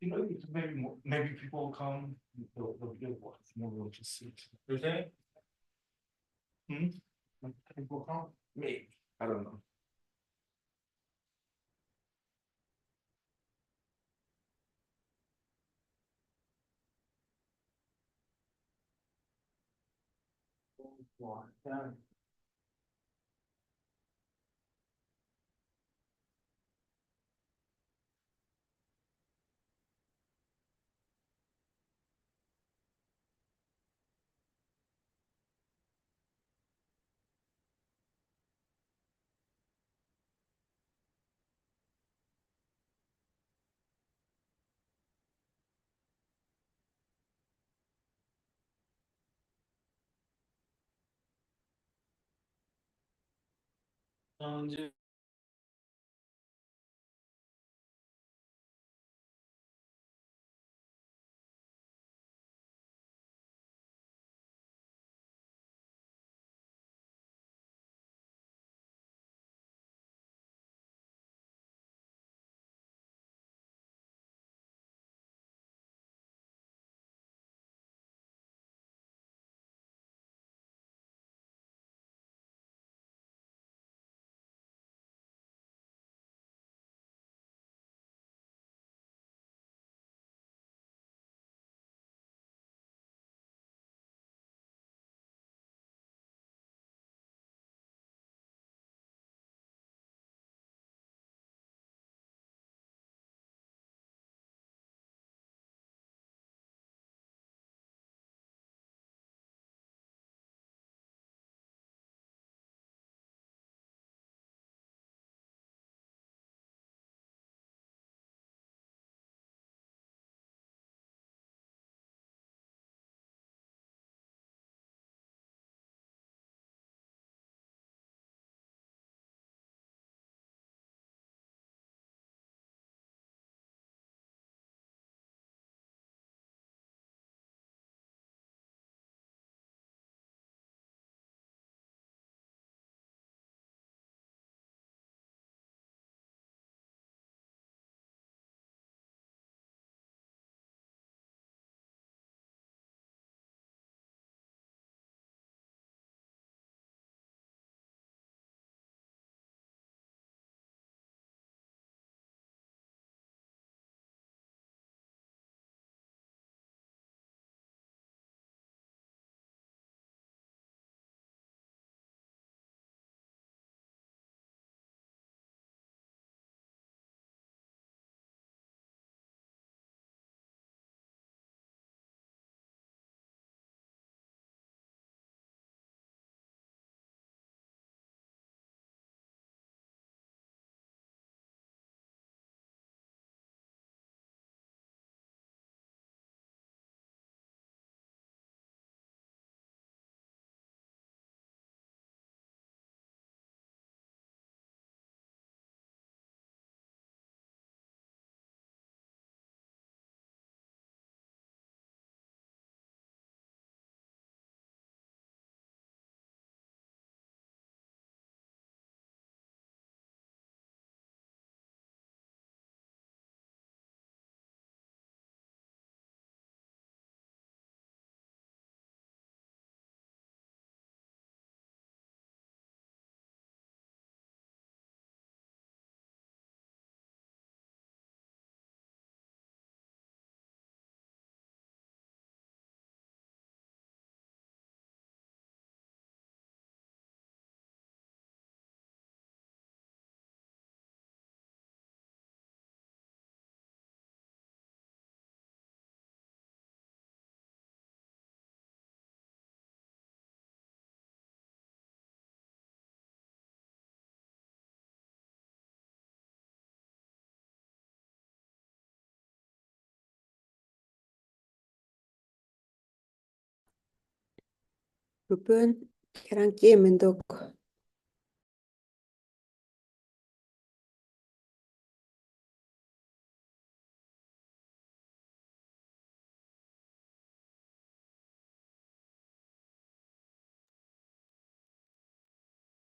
You know, maybe people will come, they'll get what, more religious seats. You think? People come, maybe, I don't know. Rupön, kerran kiemen tokko.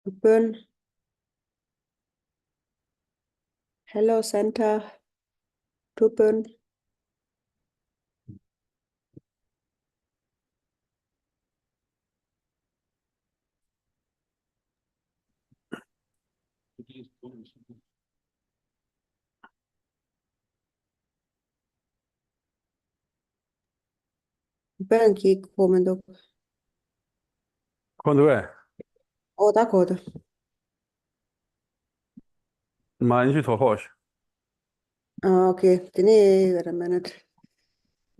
Rupön. Hello, Santa. Ruben. Ben qui comendo. Quando è? Oh, d'accordo. Ma in to hoş. Okay, wait a minute.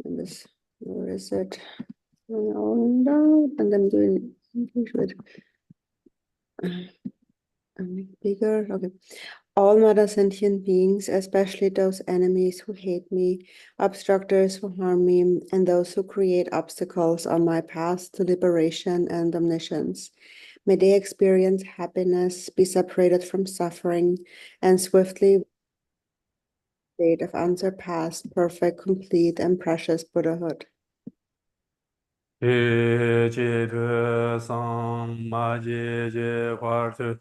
Where is it? And then doing English with bigger. Okay. All matter sentient beings, especially those enemies who hate me, obstructors who harm me, and those who create obstacles on my path to liberation and omniscience. May they experience happiness, be separated from suffering, and swiftly state of unsurpassed, perfect, complete, and precious Buddhahood. Je de sang ma je par tu.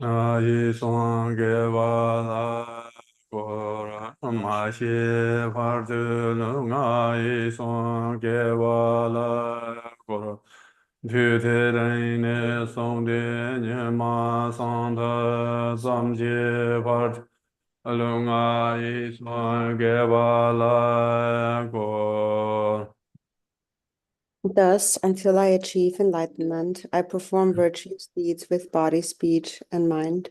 Na yi song ge wa la go ra ma xie par tu nu nga yi song ge wa la go ra. Tu te ren ne song de ne ma song de zam je par tu. Lu nga yi song ge wa la go. Thus, until I achieve enlightenment, I perform virtuous deeds with body, speech, and mind.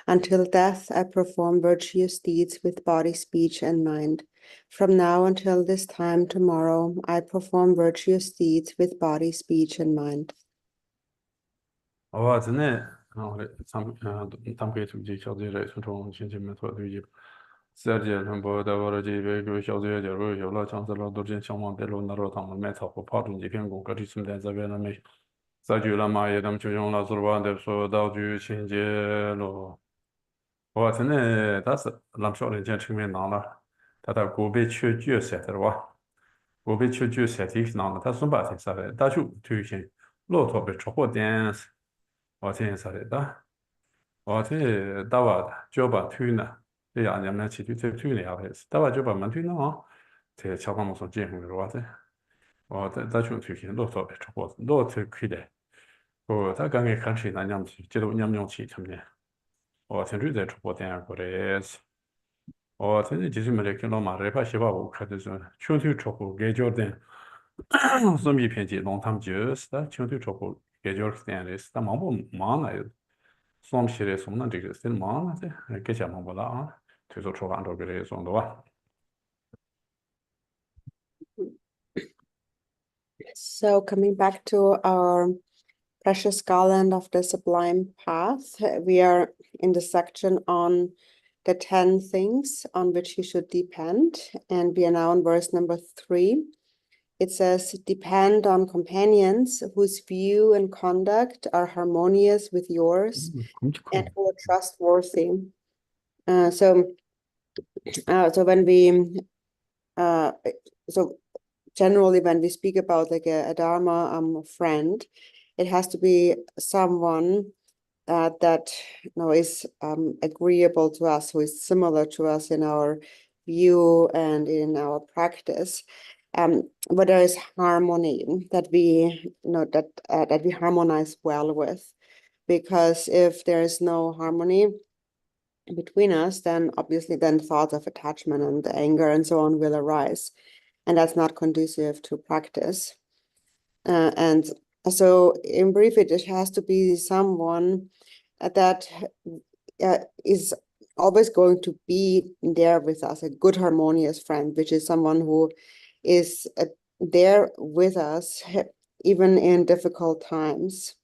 Until death, I perform virtuous deeds with body, speech, and mind. From now until this time tomorrow, I perform virtuous deeds with body, speech, and mind. 와, 전에 우리 담배 중지小姐姐从亲戚们所对接，세제 전부 다 버러지 외교小姐姐로有了长子了都真向往的路那路他们买草和泡中几片工，各地存在这边了没？再举了嘛也他们就用了是吧？的说道具情节咯，我真的但是咱们少年间成名难了，他到古北去角色的吧？古北去角色的难了，他说白天啥的，他就推行骆驼被出货点。我听说的，我听大娃的，就把推呢，这样你们去推呢，还是大娃就把门推呢啊？这桥帮我说结婚的话的，我在群推行骆驼的出货，骆驼可以的，哦，他刚刚看谁那娘去，这都娘去他们的，我听说在出货店过来是，我听说就是没得跟老妈这把西瓜我看的是，群推出货给交的，是米偏激动，他们就是的，群推出货给交店的是，他忙不忙来着？送起来送的这个是忙了的，给钱忙不了啊，推出出版社给这送的吧。So, coming back to our precious garland of the sublime path, we are in the section on the 10 things on which you should depend, and we are now on verse number 3. It says, depend on companions whose view and conduct are harmonious with yours and who are trustworthy. So when we generally when we speak about like a dharma friend, it has to be someone that is agreeable to us, who is similar to us in our view and in our practice. Where there is harmony, that we that we harmonize well with, because if there is no harmony between us, then obviously thoughts of attachment and anger and so on will arise, and that's not conducive to practice. And so in brief, it has to be someone that is always going to be there with us, a good harmonious friend, which is someone who is there with us even in difficult times.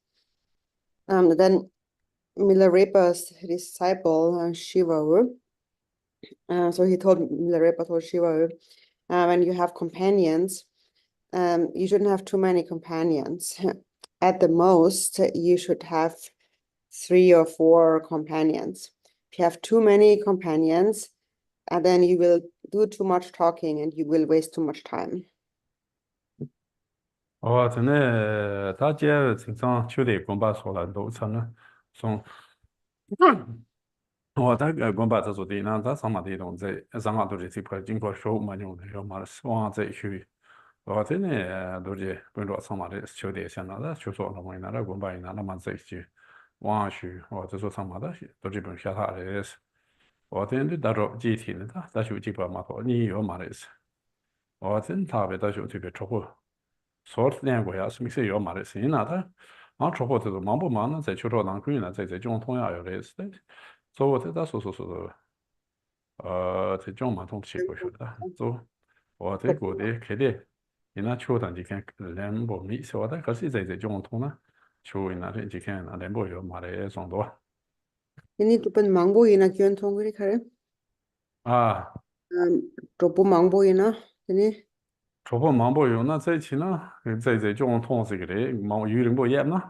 Then Milarepa's disciple Shiva, so he told Milarepa told Shiva, when you have companions, you shouldn't have too many companions. At the most, you should have 3 or 4 companions. If you have too many companions, then you will do too much talking and you will waste too much time. 我真的，大家经常就得光把说了都成了，从我大概光把这做的，那咱上马的东西，上马都是这块经过手嘛用的，要么是往这去。我这呢都是跟着上马的球队相当的，就说那么那光把那么这去往去，我这说上马的都这边下他的是。我这的到着集体的，他就基本嘛说你有嘛的是。我真他别到时候特别出货，说两个呀，是没事要嘛的事情那他，出货这个忙不忙呢？在秋招当官呢，在中通呀有类似的，所以我在他说，在中嘛通去过去的，走，我在过的开的，你那秋天就看两百米，说的可是在中通呢，秋那天就看那两百有嘛的上多Ini tupen mangbo ina kyon tongri kare. 啊，Topu mangbo ina. Ini 出货忙不有那在一起呢，在中通这个的忙有人不严呢。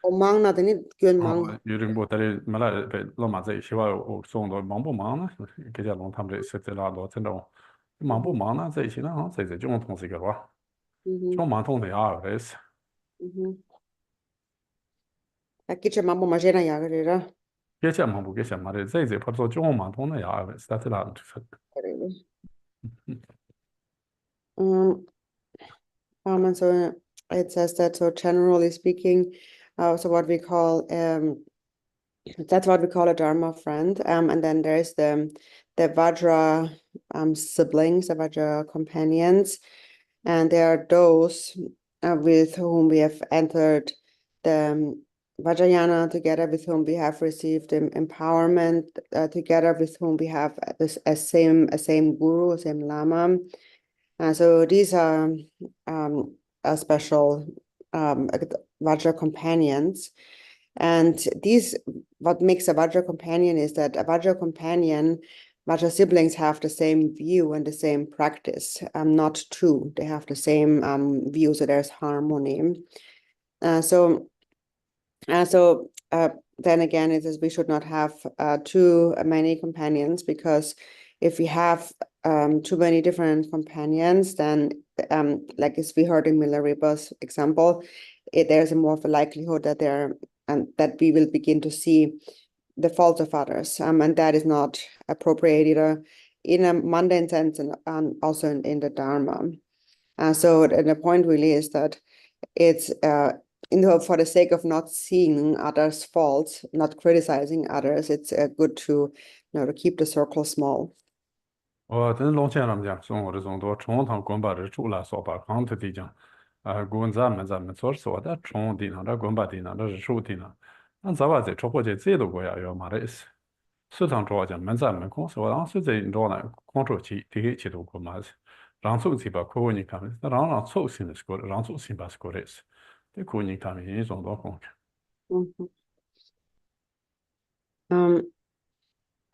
omang na tini kyon mang.有人不得没来被老马在希望我送到忙不忙呢？给家弄他们这实在拉到这种忙不忙呢？在一起呢，在这种同事个吧，中忙同的啊，这是 Akicha mambo majena yagarira. 给钱忙不给钱嘛的，在跑做中忙同的呀，是他这拉就是 Um, and so it says that, so generally speaking, so what we call that's what we call a Dharma friend. And then there's the Vajra siblings, the Vajra companions, and there are those with whom we have entered the Vajrayana, together with whom we have received empowerment, together with whom we have a same guru, a same lama. So these are special Vajra companions. And what makes a Vajra companion is that a Vajra companion, Vajra siblings have the same view and the same practice, not two. They have the same view, so there's harmony. So then again, it is we should not have too many companions, because if we have too many different companions, then like as we heard in Milarepa's example, there's a more of a likelihood that that we will begin to see the faults of others, and that is not appropriate either in a mundane sense and also in the Dharma. So the point really is that it's for the sake of not seeing others' faults, not criticizing others, it's good to to keep the circle small. 我真龙前他们讲，从我这种多冲堂滚把这出来说把康特地讲，滚咱们说的冲地呢，这滚把地呢，这是手地呢，那咱把在出国去这都国家要嘛的是，市场主要讲咱们公司，我当时在着呢，空出去第几都过嘛是，让出去把客户你看，那让出新的是过，让出新把是过来是，这客户你看没一种多空。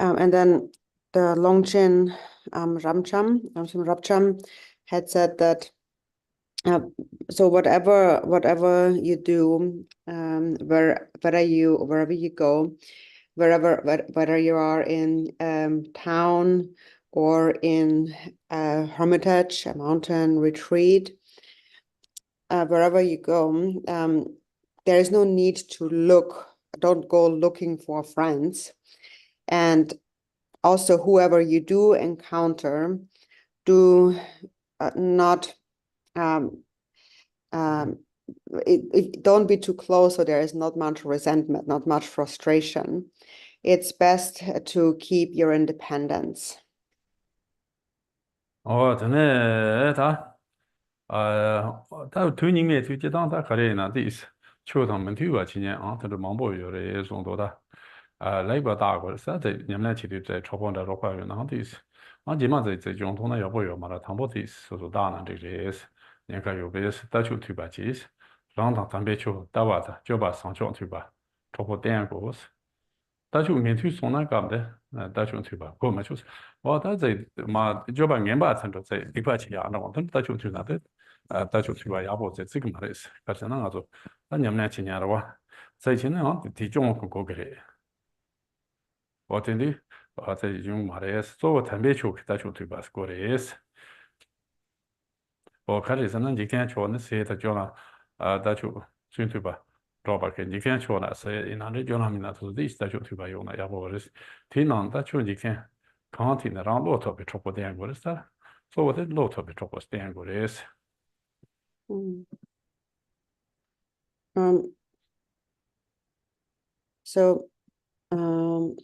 And then the Longchen Rabcham had said that so whatever you do, wherever you go, whether you are in town or in a hermitage, a mountain retreat, wherever you go, there is no need to don't go looking for friends. And also, whoever you do encounter, do not don't be too close, so there is not much resentment, not much frustration. It's best to keep your independence. 真的他推人面推接当他可怜那的是，球场门推吧，今年他的忙不有的送多的，来不大过，实在你们俩去的在超跑这块有那的是，基本上在交通呢要不要嘛的，汤博的是大呢这个也是，你看有别是打球推吧，其实，让他单别球打完的，就把上球推吧，超跑点过是。打球面推送那干的，打球推吧，我们就是，我他在嘛就把面吧成着在一块钱呀，那我他打球推那的，打球推吧，也不在这个嘛的是，可是那个做，那你们俩今年的话，在今年体重很高个的，我真的，在用嘛的是，做个特别球打球推吧是过的也是，我开始是那几天球那些他叫了，打球推吧。drawback你看说了是那这就那么那是的在就推吧用的要不是挺难的就你看康体的让骆驼被超过点过的是所以我的骆驼被超过点过的是 Mm. Um, so, um,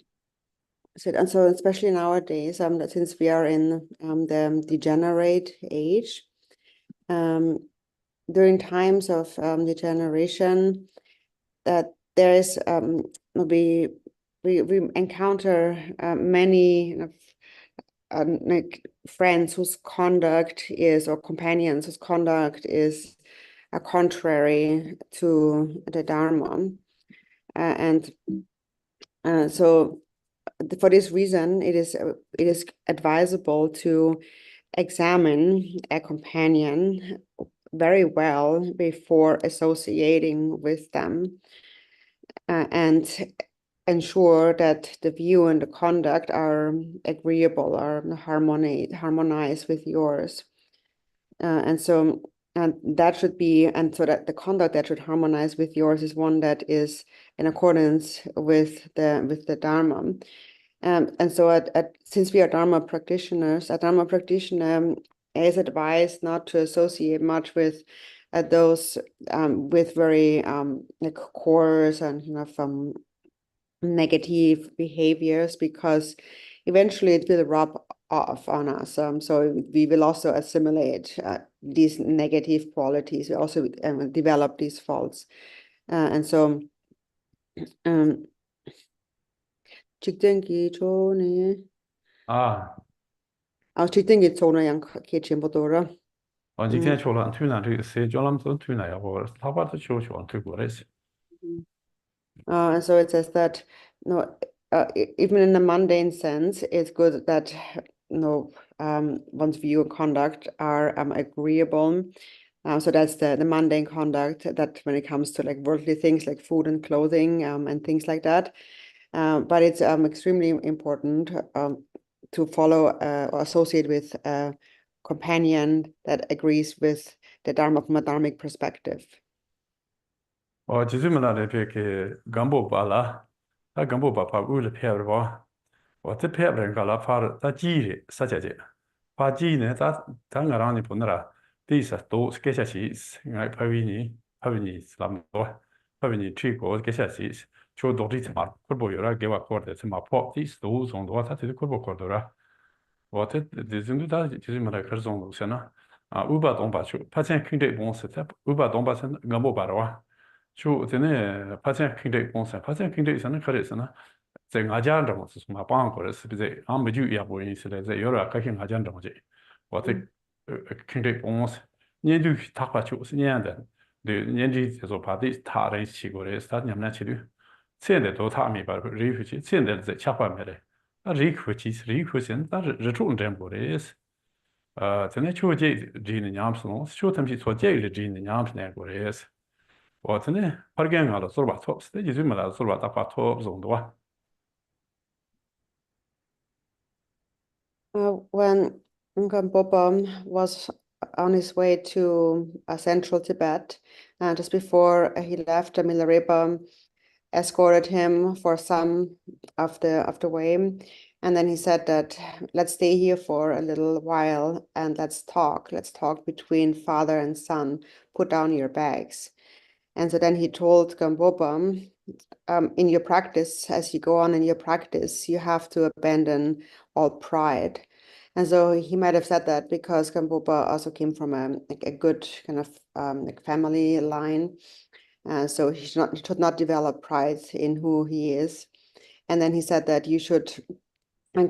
and so especially nowadays, that since we are in the degenerate age, during times of degeneration, that there is we encounter many like friends whose conduct is or companions whose conduct is contrary to the Dharma, and so for this reason, it is advisable to examine a companion very well before associating with them, and ensure that the view and the conduct are agreeable, are harmonized with yours. And that should be, and so that the conduct that should harmonize with yours is one that is in accordance with the Dharma. And so since we are Dharma practitioners, a Dharma practitioner is advised not to associate much with those with very like coarse and negative behaviors, because eventually it will rub off on us. So we will also assimilate these negative qualities. We also develop these faults. And so 직등기 전에啊 직등기 전에 양 개침보도라. 今天说了推呢这个谁叫他们都推呢要不他把这球喜欢推过来是 And so it says that even in the mundane sense, it's good that one's view and conduct are agreeable. So that's the mundane conduct, that when it comes to like worldly things like food and clothing and things like that. But it's extremely important to follow or associate with a companion that agrees with the Dharma from a dharmic perspective. 其实么那里边给干部把了，他干部把屋里拍了吧，我这拍了个了，拍了他记的啥姐姐，拍记呢，他我让你不那了，第一是都给下去，我拍为你那么多，拍为你去过给下去，就多的什么，会不会有人给我过的什么跑，第一是都从多，他这个会不会过的了？我这真的他就是么来开始从路线了，五百东巴去，他现在肯定公司，他五百东巴是干部把的哇。就真的发展经济公司，发展经济上的可能是呢，在外家这么是什么帮过来是不是？俺们就也不认识的，在有了开心外家这么去，我在经纪公司，年度他把就是年的，对年纪就说把的他人去过来，他年们去的，现在都他没把人回去，现在在吃饭没的，那人回去是人回去，但是日中这过来是，真的就这人的娘不是，就他们去做这个人的娘不是那过来是。我真的拍见了，做吧错，实际上没来做吧，他把错用多。When Ngambobam was on his way to central Tibet, just before he left, Milarepa escorted him for some of the way, and then he said that let's stay here for a little while and let's talk between father and son. Put down your bags. And so then he told Gambobam, in your practice, as you go on in your practice, you have to abandon all pride. And so he might have said that because Gambopa also came from a good kind of like family line. So he should not develop pride in who he is. And then he said that you should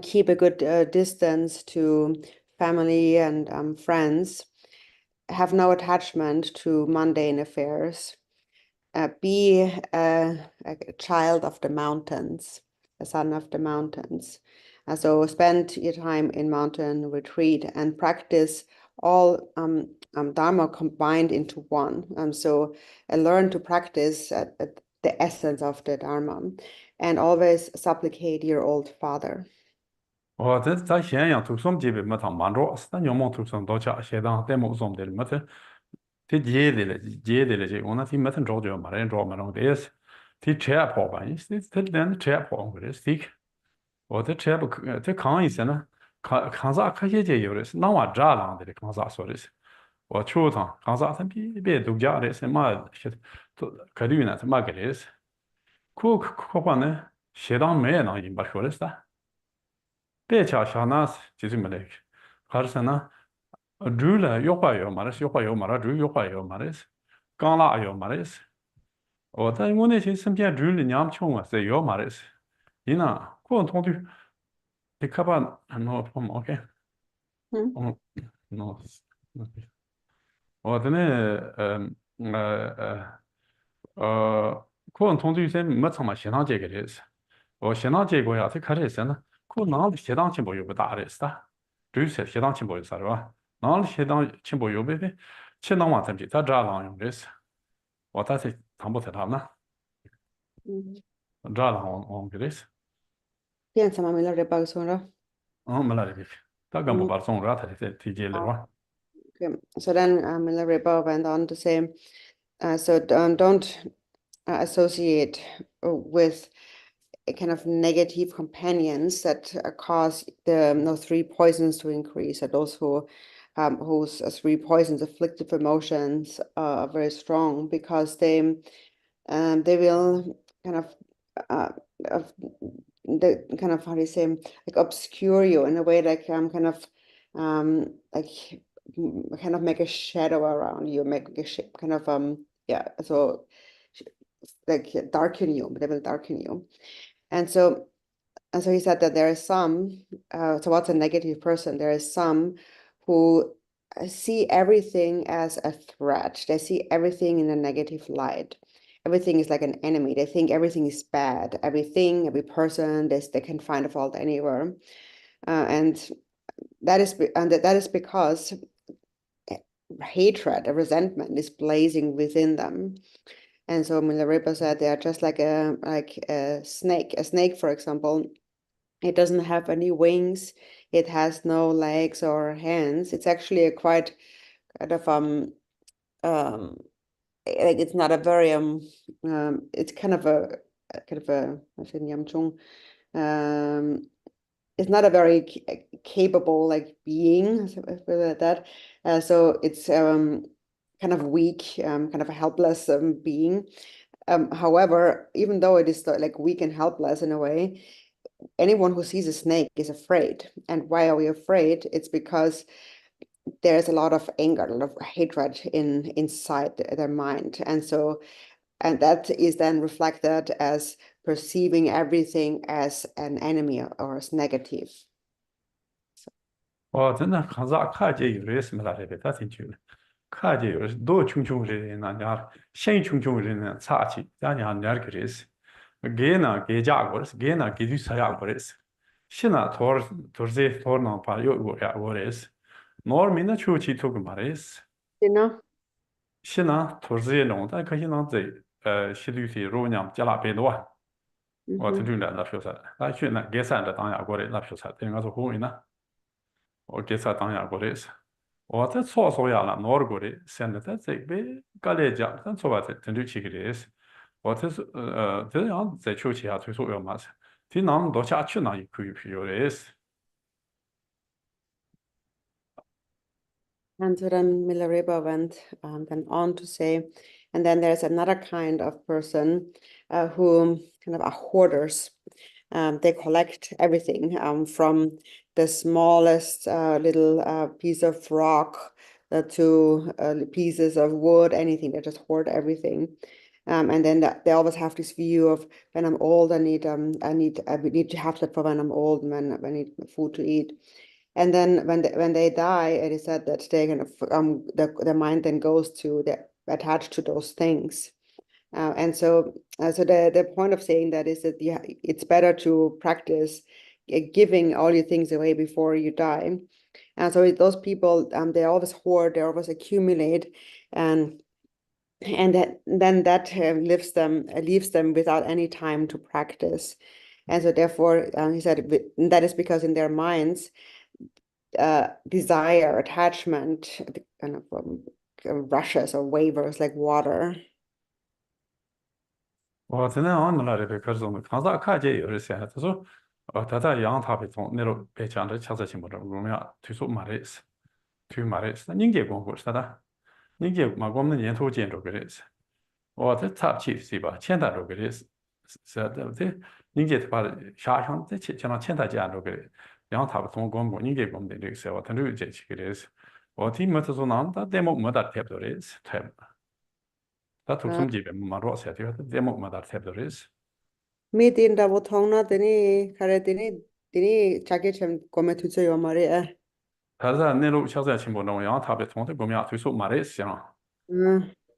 keep a good distance to family and friends, have no attachment to mundane affairs. Be a child of the mountains, a son of the mountains. So spend your time in mountain retreat and practice all Dharma combined into one. So learn to practice the essence of the Dharma, and always supplicate your old father. 我这在咸阳土生这边没他蛮着，是那要么土生到家，现在在某种的没得， Thì dễ để chứ, ona thì mất rồi rồi mà rồi mà nó đấy, thì trẻ bỏ bạn, thì đến trẻ bỏ người đấy,我的车不可，这扛一些呢，扛啥可些就有的是，那我这浪的扛啥说的是，我去趟扛啥他别度假的是嘛，是都可绿呢，他妈个的是，可话呢，适当没能一把说的是，别瞧小那是就是没得，还是呢，住了越花越嘛的是，越花越嘛的住越花越嘛的是，刚拉越嘛的是，我在我那些身边住的娘穷啊，是越嘛的是，你呢，过同的。Det kan vara okej. Mm. No. Och den är 그건 통주세 뭐참 신앙 제거です. 신앙 제거야. 그 가르에서는 그 나를 신앙 침보 요구 다르스다. 주세 신앙 침보 요사라. 나를 신앙 침보 요베베 신앙 완전히 다 자랑 용です. 我但是谈不他们，这样个的是， Piensa millä repauksella. 没来的，他根本把送热他的提接了哇。 Okay. So then Milarepa went on to say, don't associate with a kind of negative companions that cause the three poisons to increase. That those whose three poisons, afflictive emotions, are very strong because they will kind of the kind of, how do you say, like obscure you in a way like kind of like kind of make a shadow around you, make a kind of yeah, so like darken you, they will darken you. And so he said that there is some, so what's a negative person? There is some who see everything as a threat. They see everything in a negative light. Everything is like an enemy. They think everything is bad. Everything, every person, they can find a fault anywhere. And that is because hatred, a resentment is blazing within them. And so Milarepa said they are just like a snake. A snake, for example, it doesn't have any wings. It has no legs or hands. It's actually a quite kind of like it's not a very it's kind of a it's not a very capable like being, like that. So it's kind of weak, kind of a helpless being. However, even though it is like weak and helpless in a way, anyone who sees a snake is afraid. And why are we afraid? It's because there's a lot of anger, a lot of hatred inside their mind. And that is then reflected as perceiving everything as an enemy or as negative. 真的看啥看见有的什么来的，他挺久的，看见有的多穷人呢，家先穷人呢，差起，咱家那个人是，给呢给家过的是，给呢给对啥样过的是，现在托呢把有过的是，那民呢出去托个嘛的是， 现在托这弄，但可惜呢在西对些肉娘加拉贝多，我听出来那说啥，那去呢给三的当下过的那说啥，等我说后面呢。 我给他当下过的是，我在操作下了，拿过的，现在在这边搞来讲，咱做吧，针对起个的是，我这是这样在秋季下推出要嘛是，这那多下去那也可以批有的是。 And so then Milarepa went then on to say, and then there's another kind of person who kind of are hoarders. They collect everything from the smallest little piece of rock to pieces of wood, anything. They just hoard everything. And then they always have this view of when I'm old, I need to have that for when I'm old, when I need food to eat. And then when they die, it is said that they kind of their mind then goes to attached to those things. And so the point of saying that is that it's better to practice giving all your things away before you die. And so those people, they always hoard, they always accumulate, and then that leaves them without any time to practice. And so therefore, he said that is because in their minds, desire, attachment, kind of rushes or waves like water. 我真的俺们那里边可是种看啥看见有的些，他说，他在阳台边从那路边讲的确实情不着，我们要推出马来斯，推马来斯，人家光顾是的，人家嘛我们年头见着个的是，我这差不多是吧，前台着个的是的，这人家把下乡这前前前台见着个的，阳台边从光顾人家光的这个是，我他就这几个的是，我听没他说那他得没得太多的是，太。他图什么级别嘛？多少钱？这么没得太多的是。Me tinta botona tini kare tini chake chem come tuche yo mare. 他在内陆小镇情况中，然后特别从这个面推出马来西亚，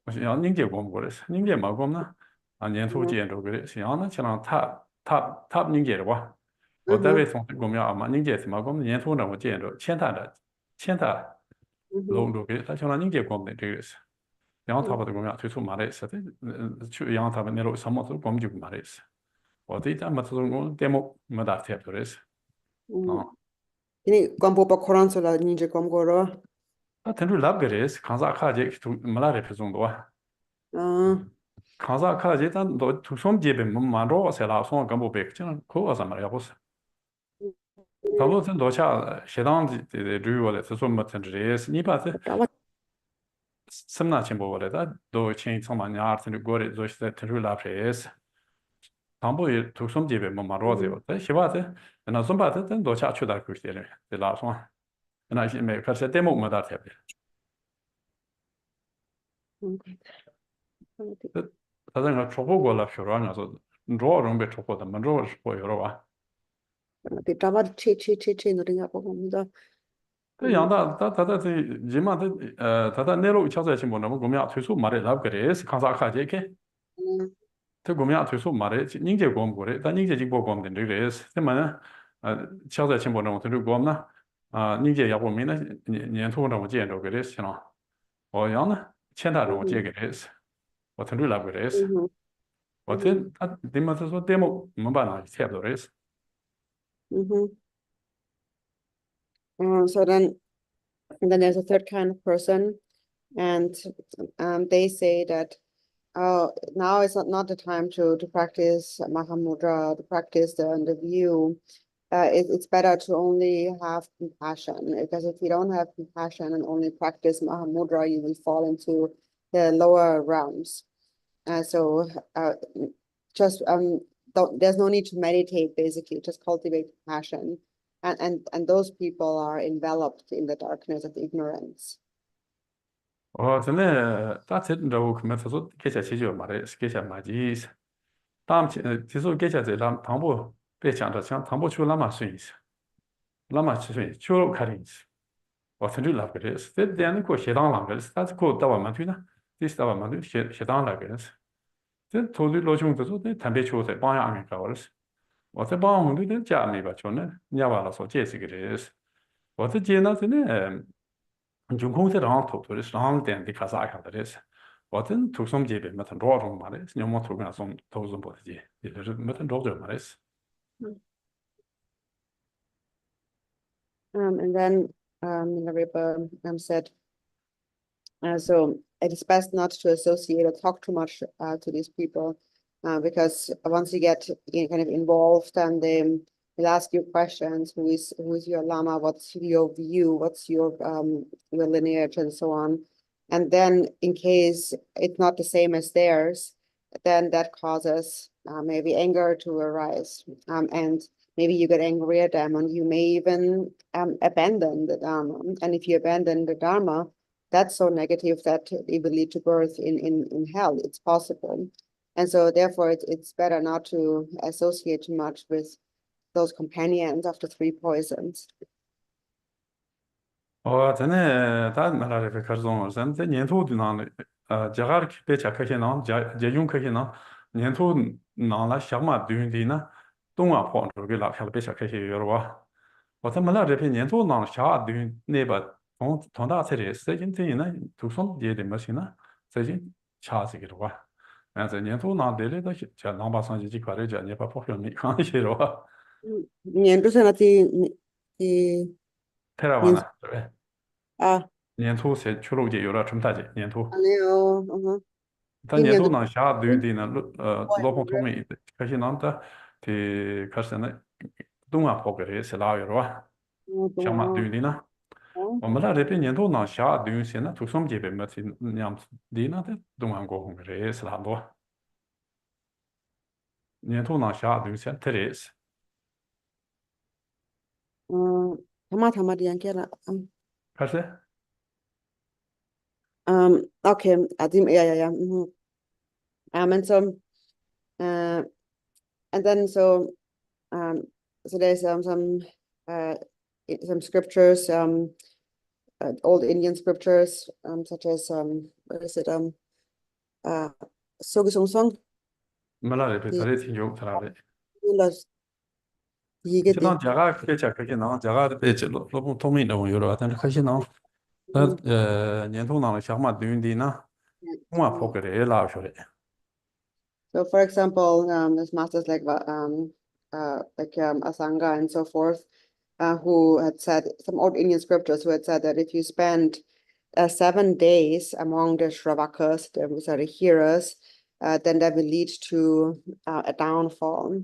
我想人家光过的是，人家没光呢，年头见着个的，然后呢，像他人家的话，我单位从这个面嘛，人家是没光年头呢，我见着前台路个，他像人家光的这个是，然后他把这个面推出马来西亚的，去然后他们内陆什么都光就马来西亚。我对咱们这种节目没大太多的是，啊，Ini kwampo pa koranso la ninje kwamgoro. 那等于那个的是看啥看这都没那的品种多，看啥看这咱都图什么这边没蛮多，才拿双根部白，这样可什么也不是。他说这多下适当的旅游的，这说没成这些是，你把这什么拿钱包的，咱都前一层嘛，你二层的过的，就是在等于那些是。唐布也图什么这边没蛮多的，但希望这那什么这多下去到去些的，这拿双。那些没可是节目没大特别，他这个出国过了，学着呢是，主准备出国的，没主是过有了吧？Ti trava che no ringa po komda. 这样他这起码他在内陆桥在情况，那么我们要推出马的那个的是看啥看这个，这我们要推出马的，人家光过的，但人家经过光的这个是，怎么呢？桥在情况中，他就光呢，人家要不明呢年头让我见着个的行了，我样呢，前台让我见个的是，我他就那个的是。我这他怎么是说 demo 没办法差不多的是。So then there's a third kind of person, and they say that now is not the time to practice Mahamudra, to practice the view. It's better to only have compassion, because if you don't have compassion and only practice Mahamudra, you will fall into the lower realms. So just there's no need to meditate, basically, just cultivate compassion. And those people are enveloped in the darkness of ignorance. 我真的，他这我可能他说给下解决嘛的，是给下嘛的，他们其实给下这他唐伯别讲的，像唐伯去那么顺意思，那么去顺，去了看意思，我甚至那个的是，这点那个适当那个是，他这个到我们去呢，这是到我们去适当那个是，这投资老兄他说这特别求在帮下面搞的是。我在帮我们的家没吧，就那你完了说这是个的是，我这接呢真的，就空在上头的上点的卡萨看的是，我真图什么这边没很多种嘛的，你们图个什么投什么的接，也就是没很多种嘛的是。And then Milarepa said, so it is best not to associate or talk too much to these people, because once you get kind of involved, and they'll ask you questions: who is your lama? What's your view? What's your lineage, and so on. And then, in case it's not the same as theirs, then that causes maybe anger to arise, and maybe you get angry at them, and you may even abandon the Dharma. And if you abandon the Dharma, that's so negative that it will lead to birth in hell. It's possible. And so therefore it's better not to associate too much with those companions of the three poisons. 我真的，他们那里边可是种，人在年头的那里，家下的别家可些呢，家用可些呢，年头那了想嘛对的呢，东啊跑出去了，下了别家可些有了哇。我他们那这边年头那下对那边从大菜的，最近这呢，就算也得没行呢，最近掐这个了哇。这年头那对的都是叫两把上几块的，叫你把跑票没看一些了哇。Niente se nati太难了，对不对？年头才去路节有了这么大节年头， 아니요. 但年 今年都头呢下对的呢，过老婆同意的，可是呢的，可是呢，东啊跑过来是哪有是吧？想嘛对的呢，我们那这边年头呢下对些呢，都什么这边没是那样子的呢的，东岸过红的是哪多？年头呢下对些特别是， tama diyan kaya可是 okay, yeah. And so uh, and then so there's uh some scriptures old Indian scriptures such as what is it Sogi Song Song 没那这边特别挺有他那的， las 现在 yigete 家个可以可以呢，家个别这老婆同意的有了，但是可惜呢，年头呢想嘛对的呢，东啊跑过来哪说的？ So, for example, there's masters like Asanga and so forth, who had said some old Indian scriptures who had said that if you spend 7 days among the Shravakas, the hearers, then that will lead to a downfall.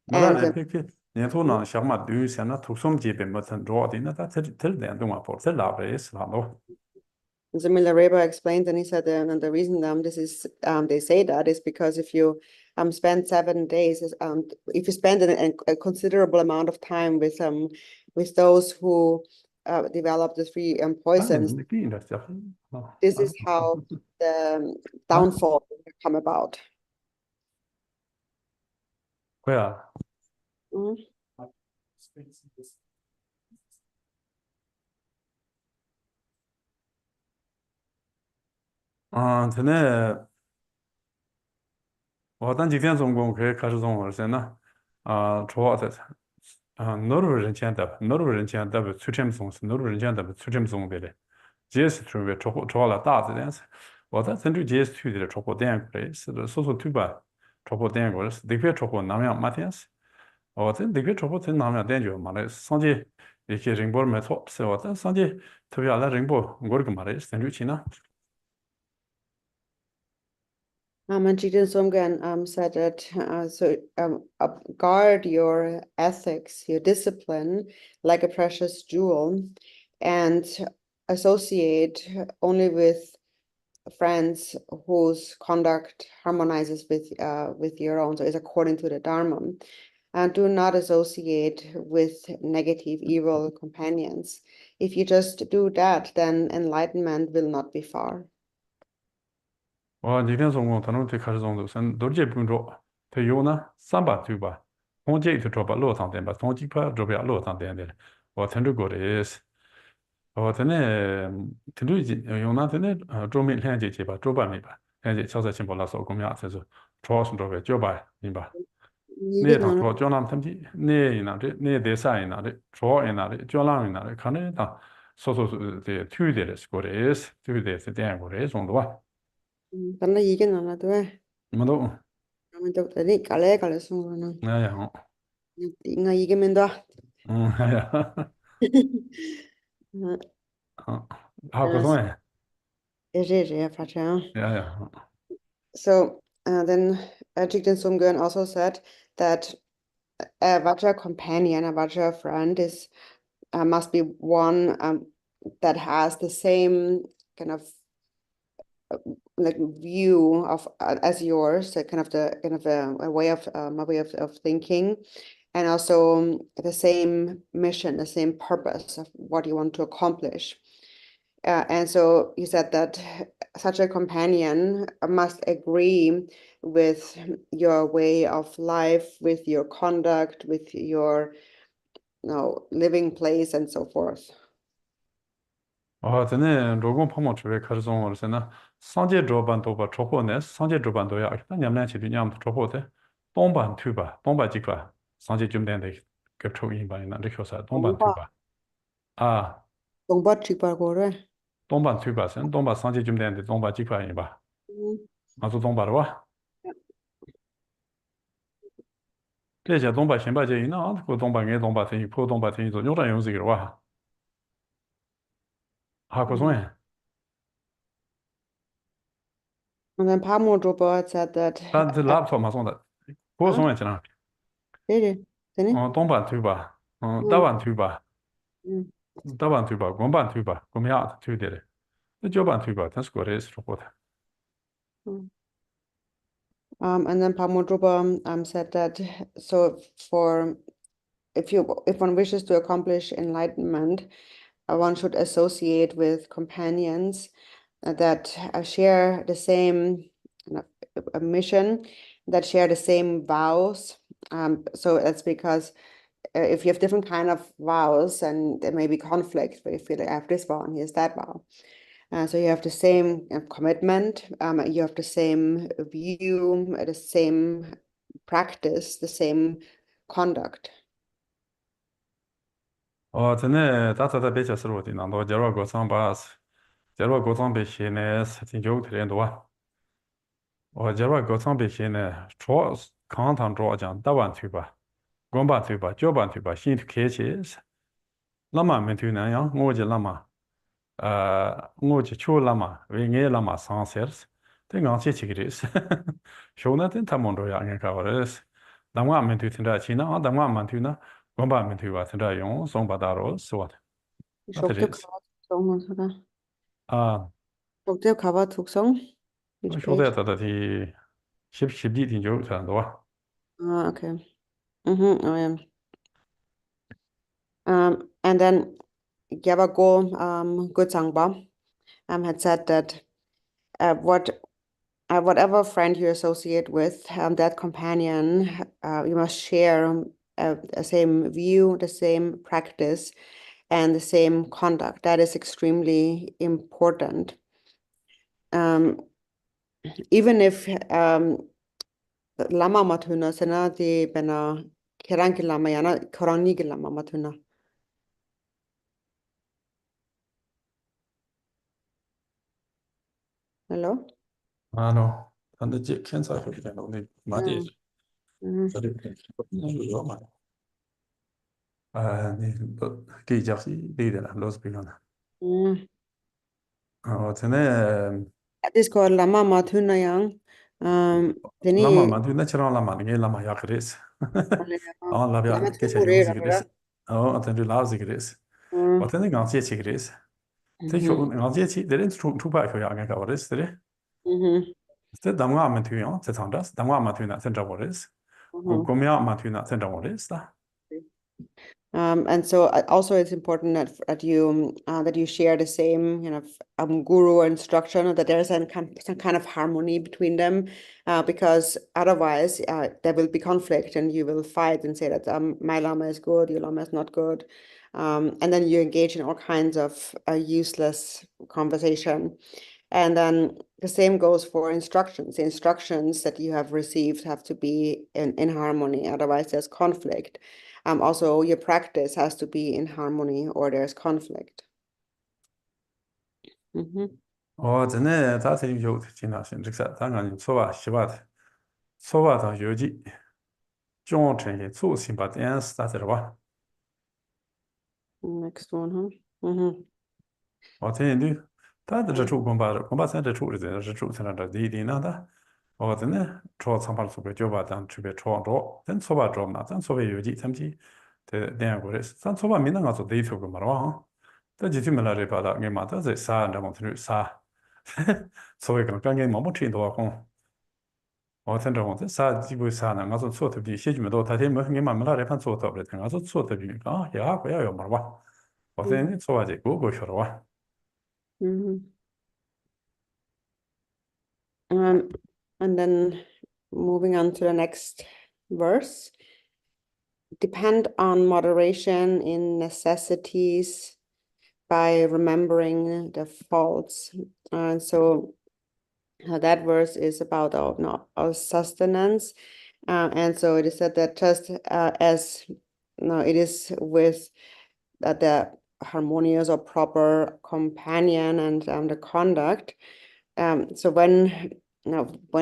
没那 And 这边年头呢想嘛对些呢，图什么这边没成着的，那他这点东啊跑，这哪边是哪多？ so Milarepa explained, and he said, and the reason this is they say that is because if you spend 7 days, if you spend a considerable amount of time with those who develop the three 那 poisons, 你给人家讲啊， this is how the downfall will come about. 会啊， Mhm.真的，我当几天中公可以开始中我现呢，主要在哪路人钱的，哪路人钱的不出这么松是哪路人钱的不出这么松的嘞，这是出为出了大自然是，我在针对这是推的出过电过来，是的，说推吧，出过电过来是，的确出过南阳马天是，我在的确出过在南阳电就嘛嘞，上届一些人波没错，是我在上届特别来人波，我这个嘛嘞，针对起呢。 And Jiten Somgan said that guard your ethics, your discipline, like a precious jewel, and associate only with friends whose conduct harmonizes with your own, so is according to the Dharma. And do not associate with negative, evil companions. If you just do that, then enlightenment will not be far. 我今天总共他们最开始中都是都这不着，他有呢300对吧？从这头着把路上点吧，从这块这边路上点的，我听着过的是，我真的听着已经用那真的桌面连接去吧，桌板没吧，连接敲在前包拉手工呀，才是主要是这个脚板，明白？你当主要脚浪他们你那的你得啥那的，主要那的脚浪那的，可能当说的推的是过的是，推的是点过的中的吧。 Karena ikan nana tuh没都，namun tuh tadi kale semua nang 哎呀，nggak ikan mendo 哎呀，好过分呀，ya facciamo 哎呀，so then Jigten Sumgön also said that a Vajra companion, a Vajra friend is must be one that has the same kind of like view of as yours, kind of a way of thinking, and also the same mission, the same purpose of what you want to accomplish. And so he said that such a companion must agree with your way of life, with your conduct, with your living place, and so forth. 真的，如果碰碰出来开始中我是呢，上届主办都把出货呢，上届主办都要，那娘去的娘出货的，东版推吧，东版几块，上届酒店的给抽一百那这条啥，东版推吧，啊， 동바 직발고래. 东版推吧，是东版上届酒店的东版几块一吧，那是东版的吧？这些东版先把这一那，个东版跟东版生意，破东版生意做，有人用这个哇，好过分呀。And then Pamo Drupa had said that. 但这 laptop 嘛送的，我送也去哪？ Really? Didn't 东版推吧，嗯大版推吧， it? 大版推吧，公版推吧，公亚推的嘞，那小版推吧，但是过来是说的。 And then Pamo Drupa said that so for if one wishes to accomplish enlightenment, one should associate with companions that share the same mission, that share the same vows. So that's because if you have different kind of vows, and there may be conflict where you feel like I have this vow and here's that vow. So you have the same commitment, you have the same view, the same practice, the same conduct. 真的，大家在别叫是罗的，难道假如过上把是，假如过上别些呢，是挺久的多啊。假如过上别些呢，说康堂主讲大碗推吧，公版推吧，小版推吧，新推开起是，那么没推那样，我就那么，我就求那么，为俺那么上线是，这俺这几个人是，说那等他们都要俺看我的是，当我没推听着去呢，当我没推呢。 公版没推吧，听着用送把大罗是我的，那这是啊， Shokdev Kava Tuksong, which 说的 page? 他的题10几挺久差不多， Okay. Oh yeah. And then Gyavago Gutsangba had said that whatever friend you associate with, that companion, you must share the same view, the same practice, and the same conduct. That is extremely important. Even if lama matuna sena di bena kerangi lama yana korani lama matuna. Hello? 啊喏，他的这检查会点到那马地，这里那有嘛？你都给讲是对的了，都是别个的。真的， This called lama matuna yang. lama嘛，对，那吃上lama，你lama要克里斯，拉边给钱用这个斯，真的拉这个斯，我真的刚接这个斯，这说刚接起，这人出牌可以俺看我的是的。 这当我们推样，这场的，当我们推那，真正我的是，我们要们推那，真正我的是的。 And so also it's important that you share the same guru or instruction, or that there's some kind of harmony between them, because otherwise there will be conflict and you will fight and say that my lama is good, your lama is not good, and then you engage in all kinds of useless conversation. And then the same goes for instructions. The instructions that you have received have to be in harmony, otherwise there's conflict. Also, your practice has to be in harmony or there's conflict. 真的，他是有的，经常是这个，当然错吧，是吧的，错吧的有的，讲成些错事把电视打在了吧。 Next one, huh? 真的，他的这处公把三这处的这处才能这地那的，真的，说长把出个就把咱这边创着，咱错吧着嘛，咱错别有的，咱们去，这电过来，咱错吧没那个做对头个嘛了哈，这就没了这把的，俺嘛这是啥，这么子啥，所谓刚俺嘛没听到讲，真正这啥基本啥呢？俺说错头的，写这么多，他天没俺嘛没了这盘错头的，俺说错头的，啊，呀，不要嘛吧，真的错吧这过去了哇。 And then moving on to the next verse. Depend on moderation in necessities by remembering the faults. And so that verse is about our sustenance. And so it is said that just as it is with the harmonious or proper companion and the conduct. So when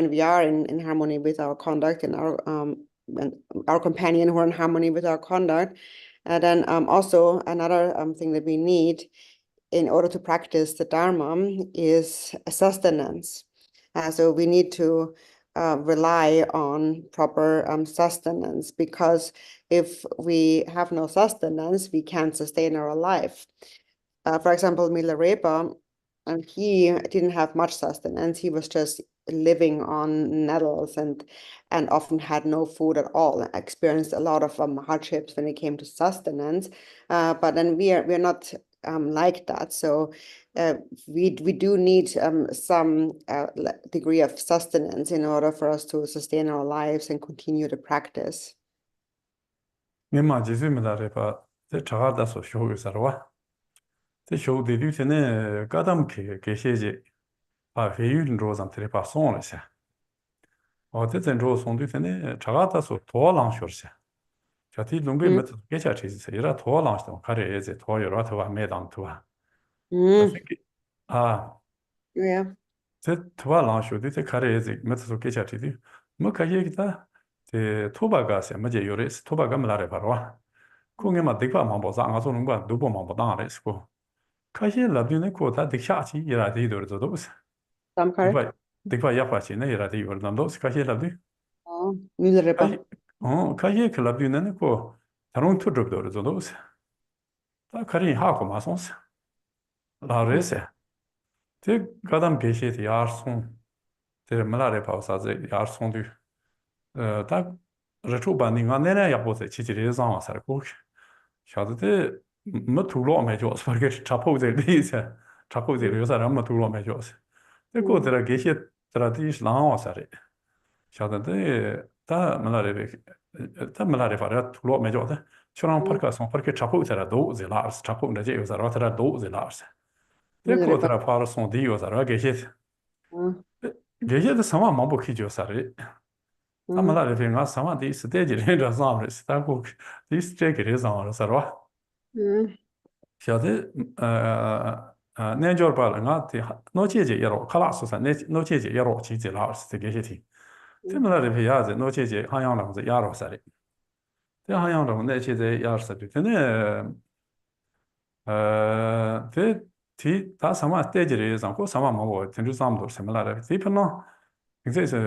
we are in harmony with our conduct and our companion who are in harmony with our conduct, then also another thing that we need in order to practice the Dharma is sustenance. So we need to rely on proper sustenance, because if we have no sustenance, we can't sustain our life. For example, Milarepa, and he didn't have much sustenance. He was just living on nettles and often had no food at all. Experienced a lot of hardships when it came to sustenance. But then we're not like that. So we do need some degree of sustenance in order for us to sustain our lives and continue to practice. Mima jizumila repa, te chagada so shogu sarwa. Te shogu de lutene gadam kesheje, pa feyun rozam trepa son le sha. O te zen roz son lutene chagada so toa lang shor sha. Chati lungi met gecha chizi se, ira toa lang shtam, kare eze toa yorwa towa medang towa. Yeah. Te toa lang shor, te kare eze met so gecha chizi. Mo kaye kita, te toba ga se, maje yores, toba ga mla repa rwa. Ko nge ma dikwa mambo za, nga so nungwa dupo mambo dang res ko. Kaye labdi ne ko ta diksha chi ira di dur zo dos. Samkar? Dikwa yakwa chi ne ira di yor dam dos, kaye labdi. Oh, Milarepa. Kaye ke labdi ne ko tarung tu drup dur zo dos. Ta karin ha ko ma sons. La res e. Te gadam peshe te yar son. Te mla re pa sa ze yar son du. Ta rechu ba ni nga nene yakbo ze chi chi re zang wa sar ko. Shadate ma tulo me jos perché chapo de dice chapo de io sarà ma tulo me jos e co della geshe tradis la o sare shadate ta malare fare tulo me jos c'era perché sono perché chapo sarà do ze lars chapo da je sarà tra do ze lars e co della fare sono dio sarà geshe geshe de sama mambo ki jo sare ta malare venga sama di stage re da samre sta co di stage re samre sarà xiaozi nian jiao ba nga ti no jie jie yero kala su san no jie jie yero qi ji la si ge xie ti te me la de pe ya zi no jie jie han yang lang zi ya ro sa ri te han yang long ne jie zi ya sa ti te ne te ti ta sama te ji ri zang ko sama ma wo ten ju zam do se me la de ti pe no zi zi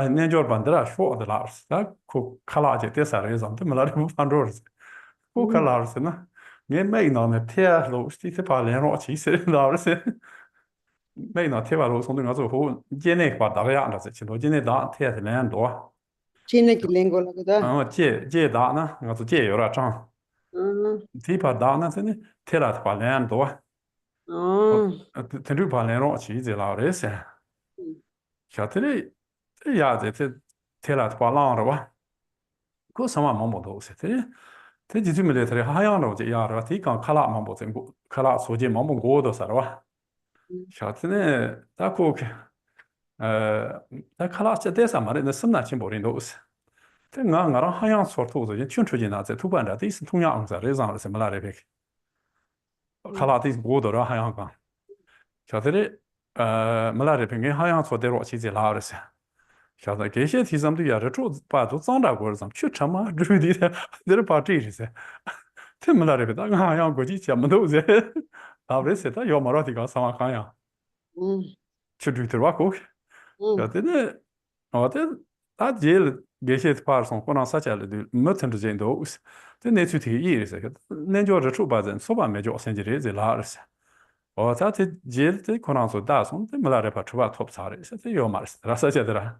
nian jiao ban de la shuo de la ta ko kala jie te sa ri zang te me la de bu fan ro ko kala zi na Mie mei na ne tia lo sti te pa len ro chi se la re se mei na te wa lo song de nga zo ho jie ne kwa da ya na se chi lo jie ne da te te len do Chine ki lengo la da. jie da na nga zo jie yo ra chang ti pa da na se ne te la te pa len do Oh. te ru pa len ro chi ze la re se sha te re te ya ze te la te pa lang ro wa ko sama mo mo do se te te ji ju me le te ha yang ro je ya ra ti kan kala ma bo zen go kala so je ma mo go do sa ro wa sha te ne ta ko ta kala che de sa ma re ne sim na chin bo rin do se te nga ra ha yang so to zo je chun chu ji na ze tu ban da ti sin tong yang za re zang re se ma la re be kala ti go do ra ha yang ka sha te re ma la re be nge ha yang so de ro chi ze la re se 晓得这些提咱们的也是主把都长大过咱们去什么注意的，这是把这些，他们那里边那个好像估计什么都是，他不是他要么让这个上好像，去注意的话过，晓得呢，我的他这这些把上可能啥家了的，没听着见都是，这那去提议是个，那叫是主把人说把没叫甚至这这拉了些。哦，他这可能说大宋，这没来的把出把托不查的，这要嘛是，他啥家的啦？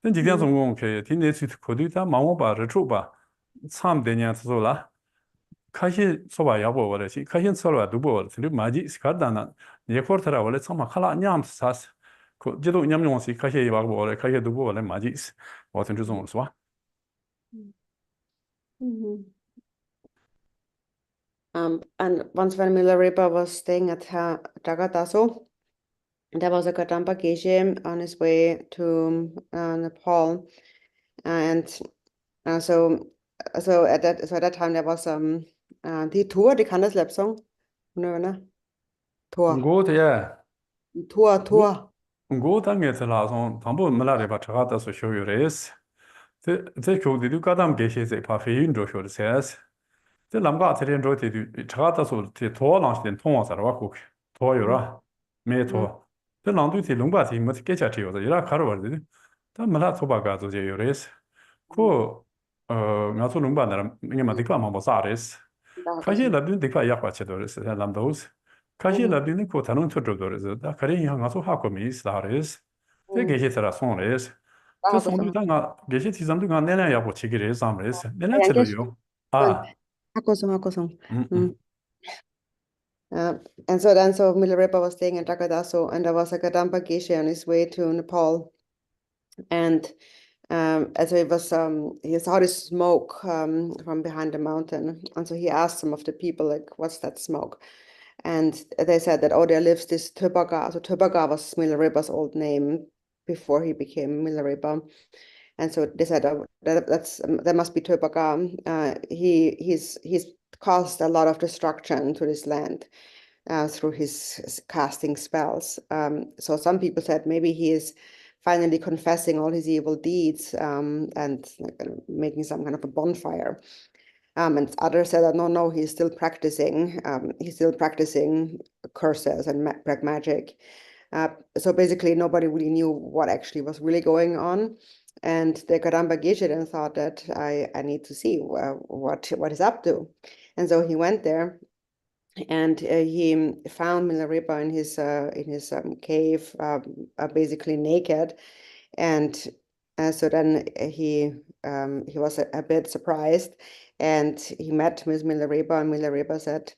但今天总共可以听得出口对他忙我把这出吧，长的年做了，开始说吧要不我的去，开始做了都不我的，这里马吉是看到呢，你会儿他我的怎么看了娘子啥事，可这都娘们是开始一把我的，开始都不我的马吉是，我听这种是吧？And once when Milarepa was staying at Jagataso, there was a Kadampa Geshe on his way to Nepal, and so at that time there was the tour, the kind of slap song, tour,我的呀， tour. 我当年是那种，他们没来的把这个都是学有的是，这学的都搞他们这些在怕飞运着学的才是。 这南瓜这点着的，这个都是这拖浪些通往啥的话过去，拖有了，没拖， The Landu Lumba team with Ketchy or the Iraq Harvard. The Malatobaga to Jores. Ko Nato Lumba, Matikama was Aris. Kaji Labin de Payapachadores, Landos. Kaji Labin Kotanun to Dodores, the Korean Nato Hakomis, Laris. The Geshitara Sonres. The Sondutanga Geshitis and Nena Yapochigres, Amres, then I tell you. Ah. Hakosong. And so then, Milarepa was staying in Takadaso, and there was a Kadampa Geshe on his way to Nepal. And so it was, he saw this smoke from behind the mountain. And so he asked some of the people, like, what's that smoke? And they said that, oh, there lives this Tubaga. So Tubaga was Milarepa's old name before he became Milarepa. And so they said, oh, that must be Tubaga. He's caused a lot of destruction to this land through his casting spells. So some people said maybe he is finally confessing all his evil deeds and making some kind of a bonfire. And others said that no, he's still practicing. He's still practicing curses and black magic. So basically, nobody really knew what actually was really going on. And the Kadamba Geshe then thought that I need to see what he's up to. And so he went there, and he found Milarepa in his cave, basically naked. And so then he was a bit surprised, and he met Miss Milarepa, and Milarepa said,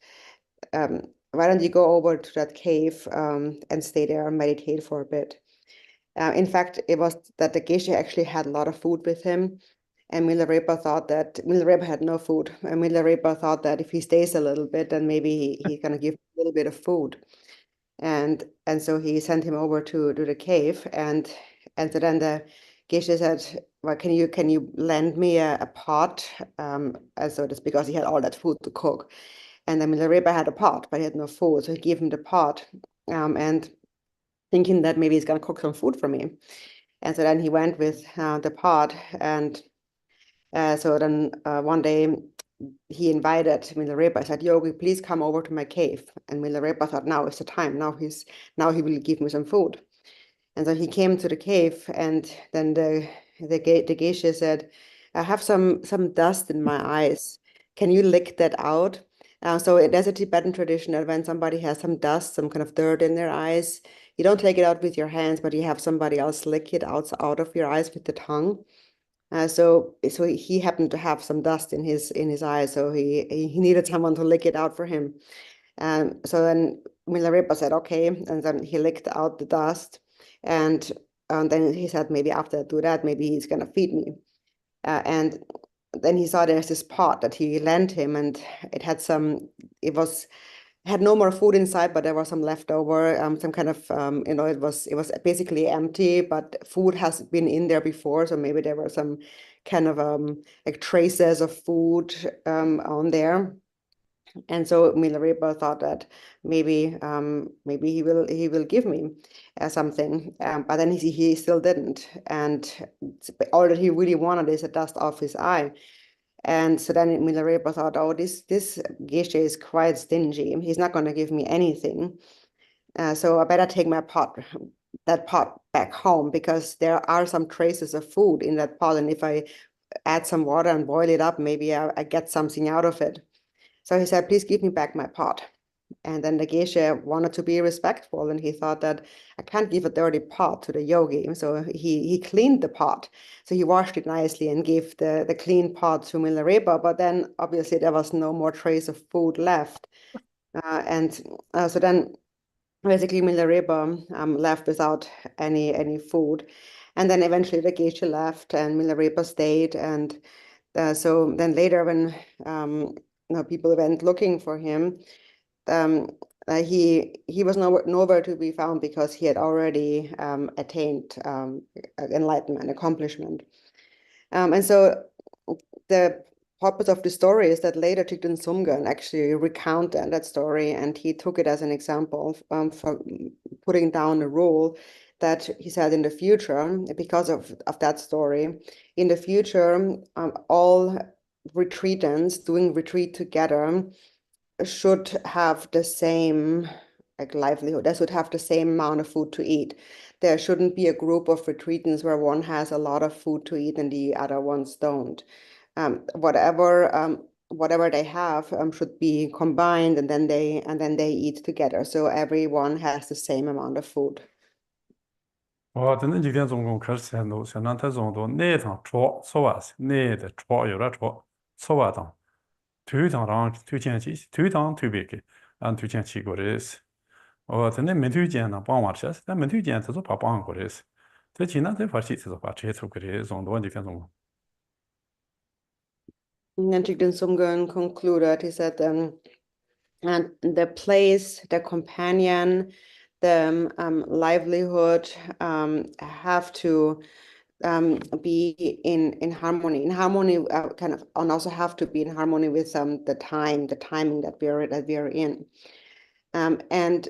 why don't you go over to that cave and stay there and meditate for a bit. In fact, it was that the Geshe actually had a lot of food with him, and Milarepa thought that Milarepa had no food, and Milarepa thought that if he stays a little bit, then maybe he's gonna give a little bit of food. And so he sent him over to the cave, and so then the Geshe said, well, can you lend me a pot? And so it's because he had all that food to cook. And then Milarepa had a pot, but he had no food, so he gave him the pot, and thinking that maybe he's gonna cook some food for me. And so then he went with the pot, and so then one day he invited Milarepa. I said, Yogi, please come over to my cave. And Milarepa thought, now is the time. Now he will give me some food. And so he came to the cave, and then the Geshe said, I have some dust in my eyes. Can you lick that out? So there's a Tibetan tradition that when somebody has some dust, some kind of dirt in their eyes, you don't take it out with your hands, but you have somebody else lick it out of your eyes with the tongue. So he happened to have some dust in his eyes, so he needed someone to lick it out for him. So then Milarepa said, okay, and then he licked out the dust, and then he said, maybe after I do that, maybe he's gonna feed me. And then he saw there's this pot that he lent him, and it had had no more food inside, but there was some leftover, some kind of, it was basically empty, but food has been in there before, so maybe there were some kind of like traces of food on there. And so Milarepa thought that maybe he will give me something, but then he still didn't, and all that he really wanted is a dust off his eye. And so then Milarepa thought, oh, this Geshe is quite stingy. He's not going to give me anything. So I better take that pot back home, because there are some traces of food in that pot. And if I add some water and boil it up, maybe I get something out of it. So he said, please give me back my pot. And then the Geshe wanted to be respectful, and he thought that I can't give a dirty pot to the yogi. So he cleaned the pot. So he washed it nicely and gave the clean pot to Milarepa, but then obviously there was no more trace of food left. So then basically Milarepa left without any food. And then eventually the Geshe left and Milarepa stayed. And so then later when people went looking for him, he was nowhere to be found, because he had already attained enlightenment, accomplishment. And so the purpose of the story is that later Thigden Sumgön actually recounted that story, and he took it as an example for putting down a rule that he said in the future, because of that story, in the future, all retreatants doing retreat together should have the same like livelihood. They should have the same amount of food to eat. There shouldn't be a group of retreatants where one has a lot of food to eat and the other ones don't. Whatever they have should be combined, and then they eat together. So everyone has the same amount of food. 等那几天总共开始前头，相当太总多，那趟戳错哇塞，那的戳有点戳，错哇当，推趟让推前期，推趟推别个，俺推前期过来是，真的没推荐呢，帮我吃，但没推荐他说怕帮过来是，这其他这块去他说把这些出过来，总多几天总。 And then Jigden Sumgun concluded, he said, and the place, the companion, the livelihood have to be in harmony. In harmony, kind of, and also have to be in harmony with the timing that we are in, and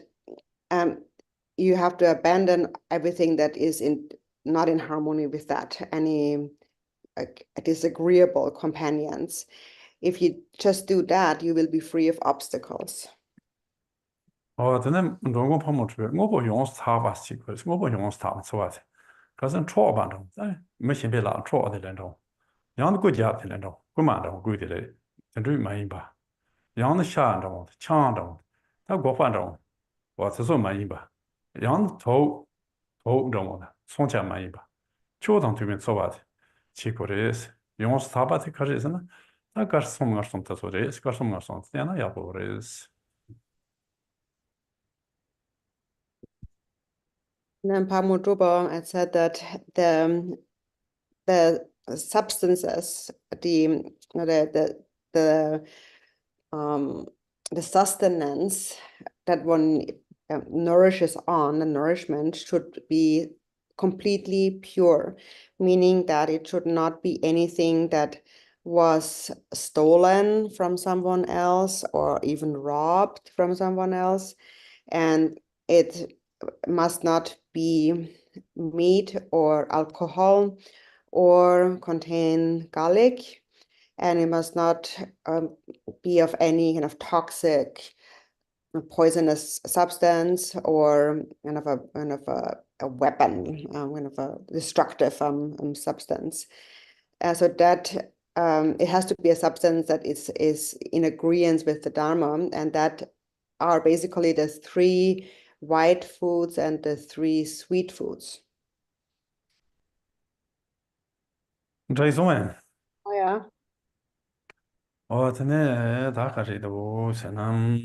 you have to abandon everything that is not in harmony with that, any disagreeable companions. If you just do that, you will be free of obstacles. 真的，如果碰不出，我不用是他把习惯，我不用是他们吃完的，可是错办中，没先别拿错的那种，样的国家的那种，国满中规的嘞，真正满意吧？样的下中，强中，他国反中，我这说满意吧？样的头中的，从前满意吧？就当对面做完的，结果的是，用是他把的可是什么？那个是送他说的，是个送这样的也不的是。 Then Pamudruba had said that the substances, the sustenance that one nourishes on, the nourishment should be completely pure, meaning that it should not be anything that was stolen from someone else or even robbed from someone else, and it must not be meat or alcohol or contain garlic, and it must not be of any kind of toxic, poisonous substance or kind of a weapon, kind of a destructive substance. So that it has to be a substance that is in agreement with the Dharma, and that are basically the 3 white foods and the 3 sweet foods. 这一种哎， Oh yeah. 真的大概是都相当，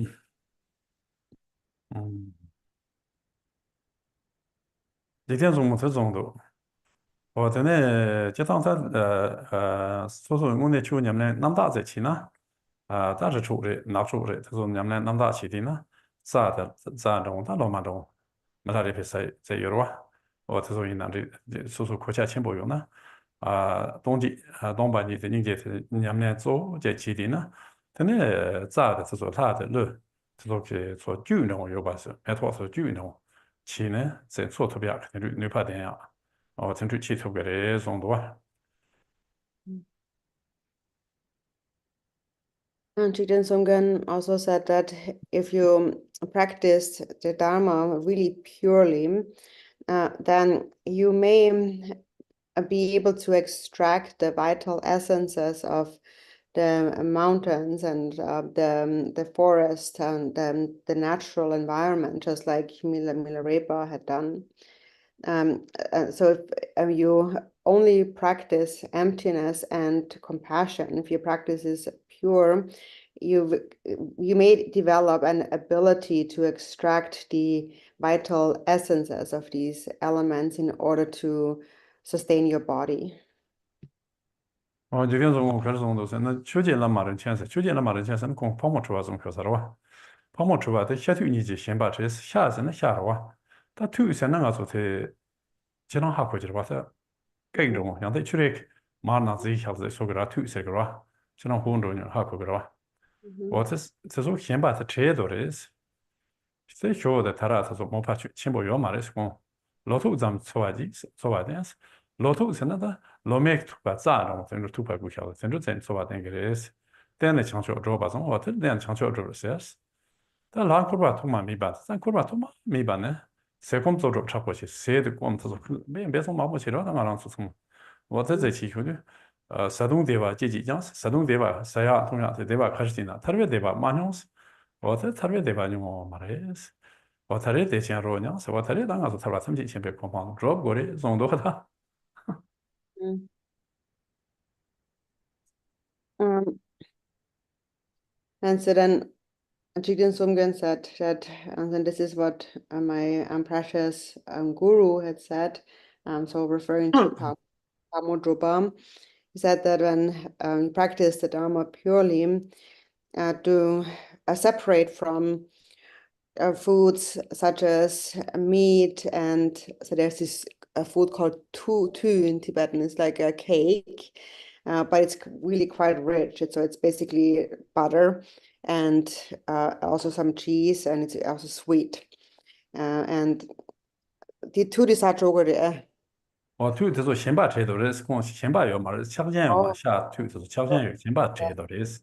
一点钟没这种都，真的这趟所说我那去年们南大在起呢，但是出的拿出的，他说年们南大起的呢，咋中他老满中，没他这边在有哇，他说云南这所说国家钱不用呢。 东北你的人家是年们做这起的呢，他那咋的？他说他的路，他说去做酒农有把是，没错是酒农，起呢在做特别肯定你怕点呀，真正起特别的种多。 And Jigden Sumgen also said that if you practice the Dharma really purely, then you may be able to extract the vital essences of the mountains and the forest and the natural environment, just like Milarepa had done. So if you only practice emptiness and compassion, if your practice is pure, you may develop an ability to extract the vital essences of these elements in order to sustain your body. 就跟说我开始种都是那秋节了马人钱是，秋节了马人钱是那光泡沫出来种可是了哇，泡沫出来的下头你就先把这下是那下了哇，他头是那个做的，这样下过去了哇是，跟着我，让他出来马上自己下子说个他头是个哇，这样混着呢下过去了哇，我这说先把它切到的是，这学的他那他说没法去，全部要嘛的是讲，老头咱们做完的是。 老头现在的老麦土把炸了，真是土把股票，真是真做把那个的是，但那强小做把什么，这那强小做的是。다 라코바 토마 미바 산 코바 토마 미바네 세콤 조조 찾고시 세드 꼼도 매매서 마보시러 나랑 소송 我在这期兄弟山东对吧这几讲山东对吧三亚同样是对吧开始的特别对吧马上是我在特别对吧你我马来是我特别对钱肉呢是我特别当个是特别他们先别光光主要过的中多他 Mm. Um, and so then Jigden Sumgen said that, and then this is what my precious guru had said. So referring to Pamodrupam, he said that when you practice the Dharma purely, to separate from foods such as meat, and so there's this food called tu in Tibetan. It's like a cake, but it's really quite rich. So it's basically butter and also some cheese, and it's also sweet. And the two is such over 我对这种先把这都是光先把要嘛强健嘛下对这种强健有先把这都是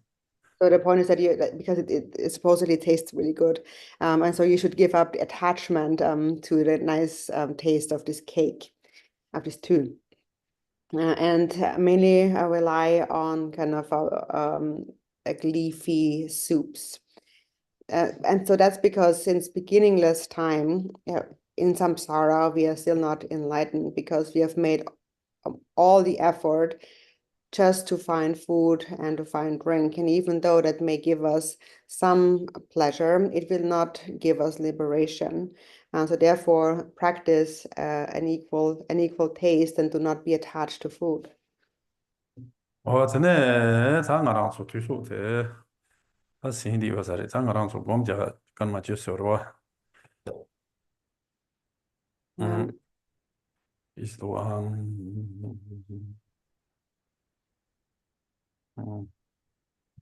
So the point is that because it supposedly tastes really good, and so you should give up the attachment to the nice taste of this cake, of this too, and mainly rely on kind of like leafy soups. And so that's because since beginningless time, in samsara, we are still not enlightened because we have made all the effort just to find food and to find drink. And even though that may give us some pleasure, it will not give us liberation. And so therefore practice an equal taste and do not be attached to food. 我真的在我让出退休的，他心里话是的，在我让出我们家跟嘛就说了哇，Yeah. 意思多啊，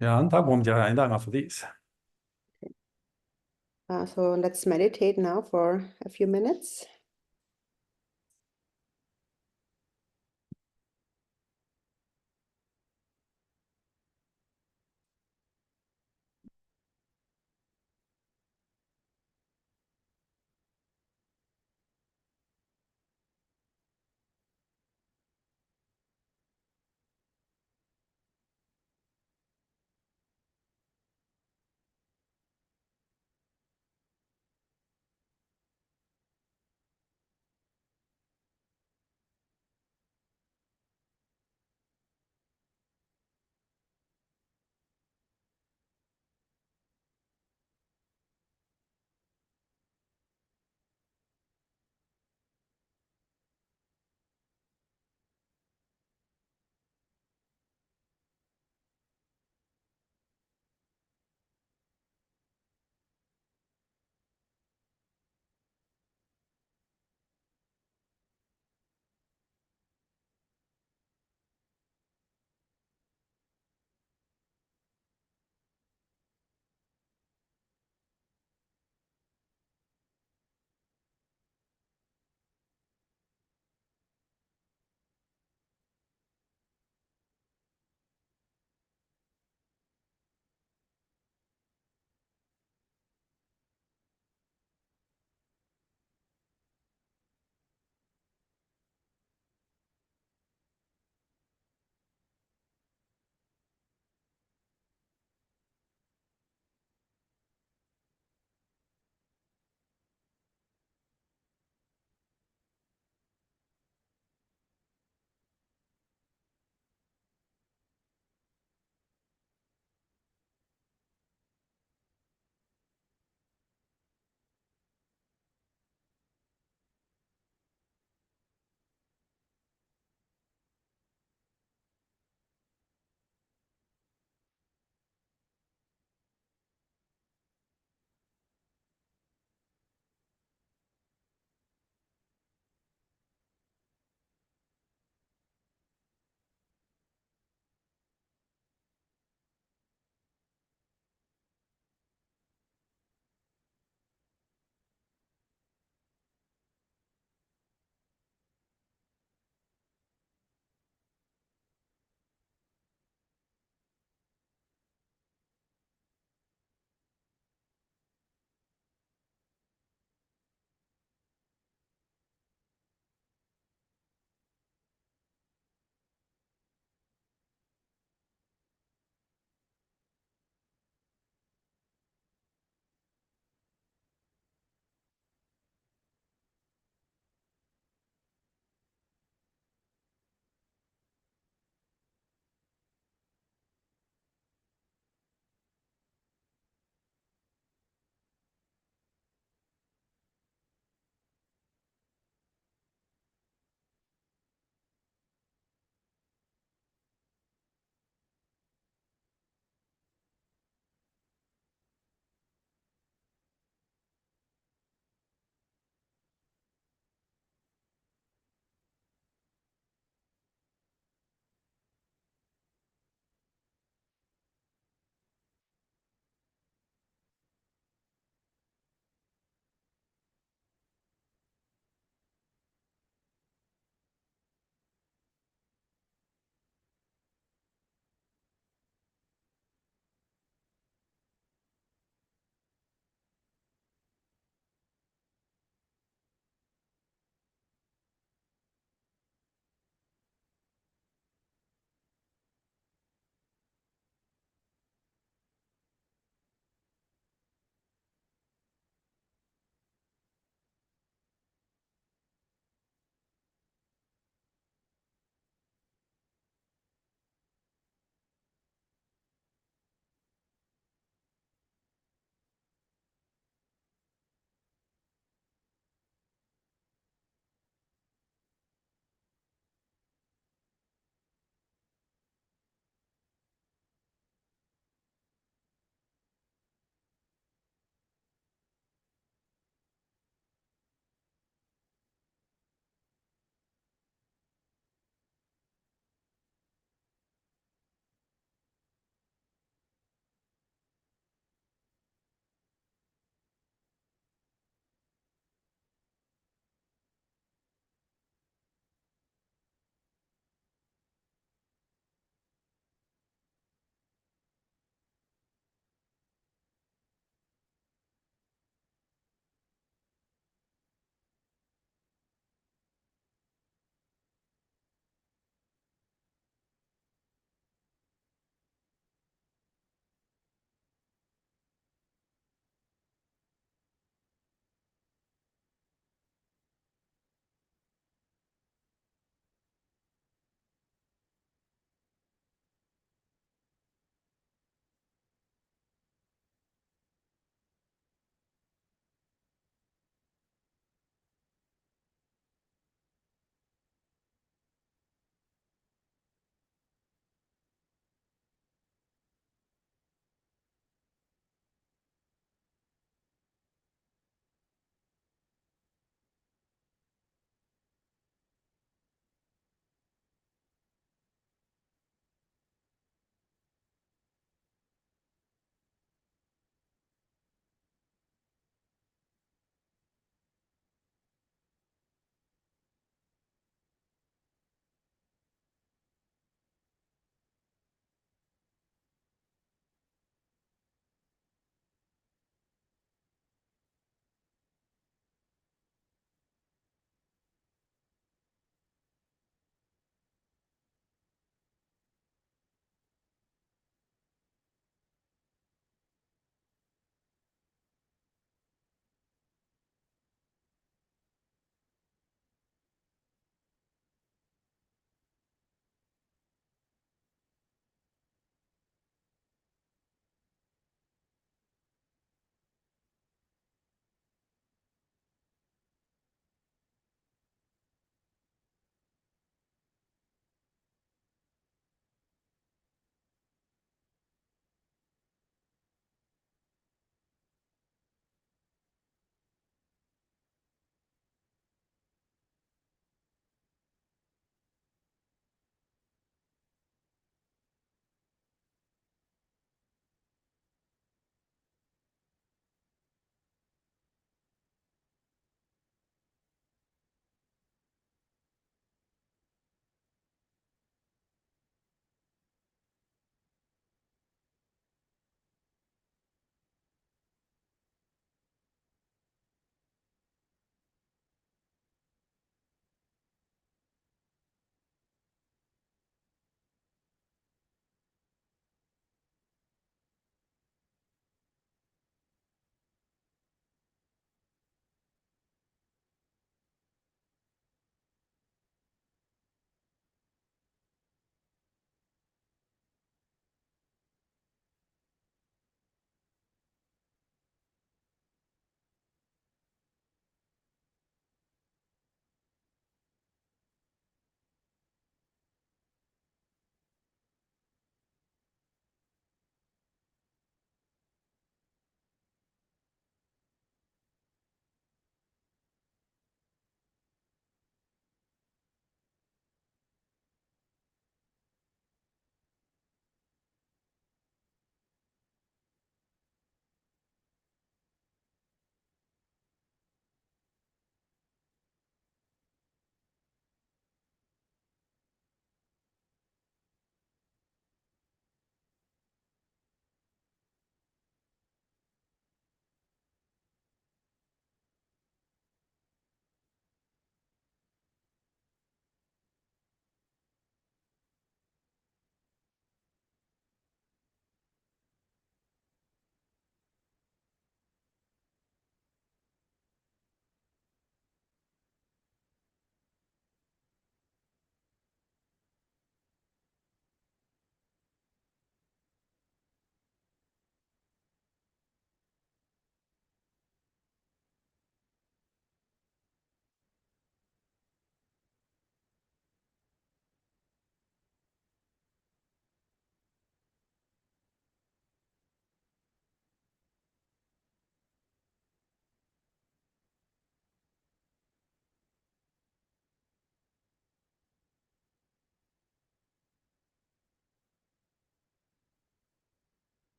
呀，他我们家人家我说的是。So let's meditate now for a few minutes.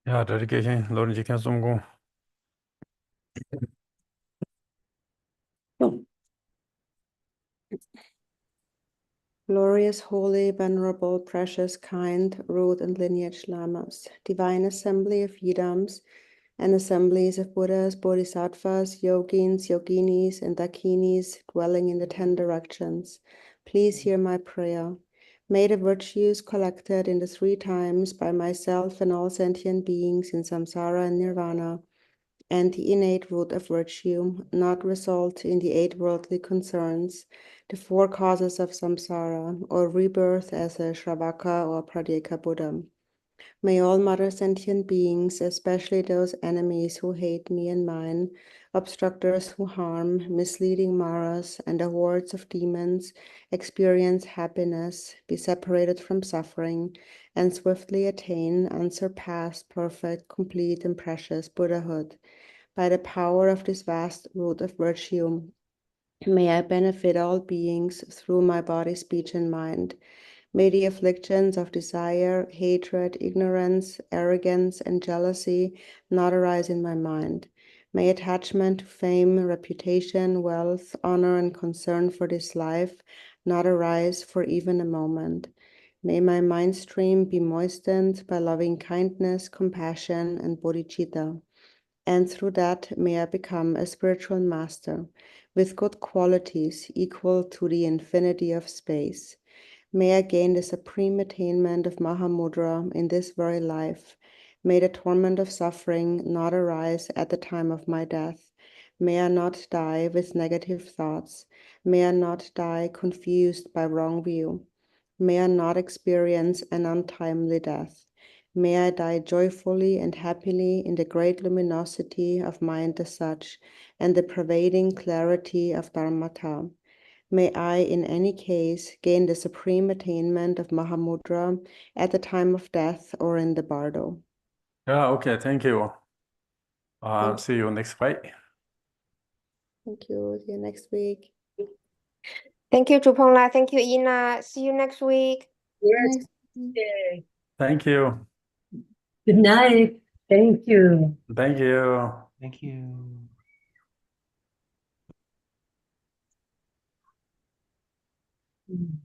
야, dedication, Lord Jikan Sumgung. Glorious, holy, venerable, precious, kind, root and lineage lamas, divine assembly of yidams and assemblies of Buddhas, Bodhisattvas, yogins, yoginis, and dakinis dwelling in the 10 directions, please hear my prayer. May the virtues collected in the 3 times by myself and all sentient beings in samsara and nirvana, and the innate root of virtue, not result in the 8 worldly concerns, the 4 causes of samsara, or rebirth as a Shravaka or Pradeka Buddha. May all mother sentient beings, especially those enemies who hate me and mine, obstructors who harm, misleading Maras, and the hordes of demons, experience happiness, be separated from suffering, and swiftly attain unsurpassed, perfect, complete, and precious Buddhahood. By the power of this vast root of virtue, may I benefit all beings through my body, speech, and mind. May the afflictions of desire, hatred, ignorance, arrogance, and jealousy not arise in my mind. May attachment to fame, reputation, wealth, honor, and concern for this life not arise for even a moment. May my mind stream be moistened by loving kindness, compassion, and bodhicitta. And through that may I become a spiritual master with good qualities equal to the infinity of space. May I gain the supreme attainment of Mahamudra in this very life. May the torment of suffering not arise at the time of my death. May I not die with negative thoughts. May I not die confused by wrong view. May I not experience an untimely death. May I die joyfully and happily in the great luminosity of mind as such and the pervading clarity of Dharmata. May I, in any case, gain the supreme attainment of Mahamudra at the time of death or in the bardo. Yeah, okay, thank you. Thank See you next week. Thank you. See you next week. Thank you, Chupongla. Thank you, Ina. See you next week. Yes. Next week. Okay. Thank you. Good night. Thank you. Thank you. Thank you. Mm.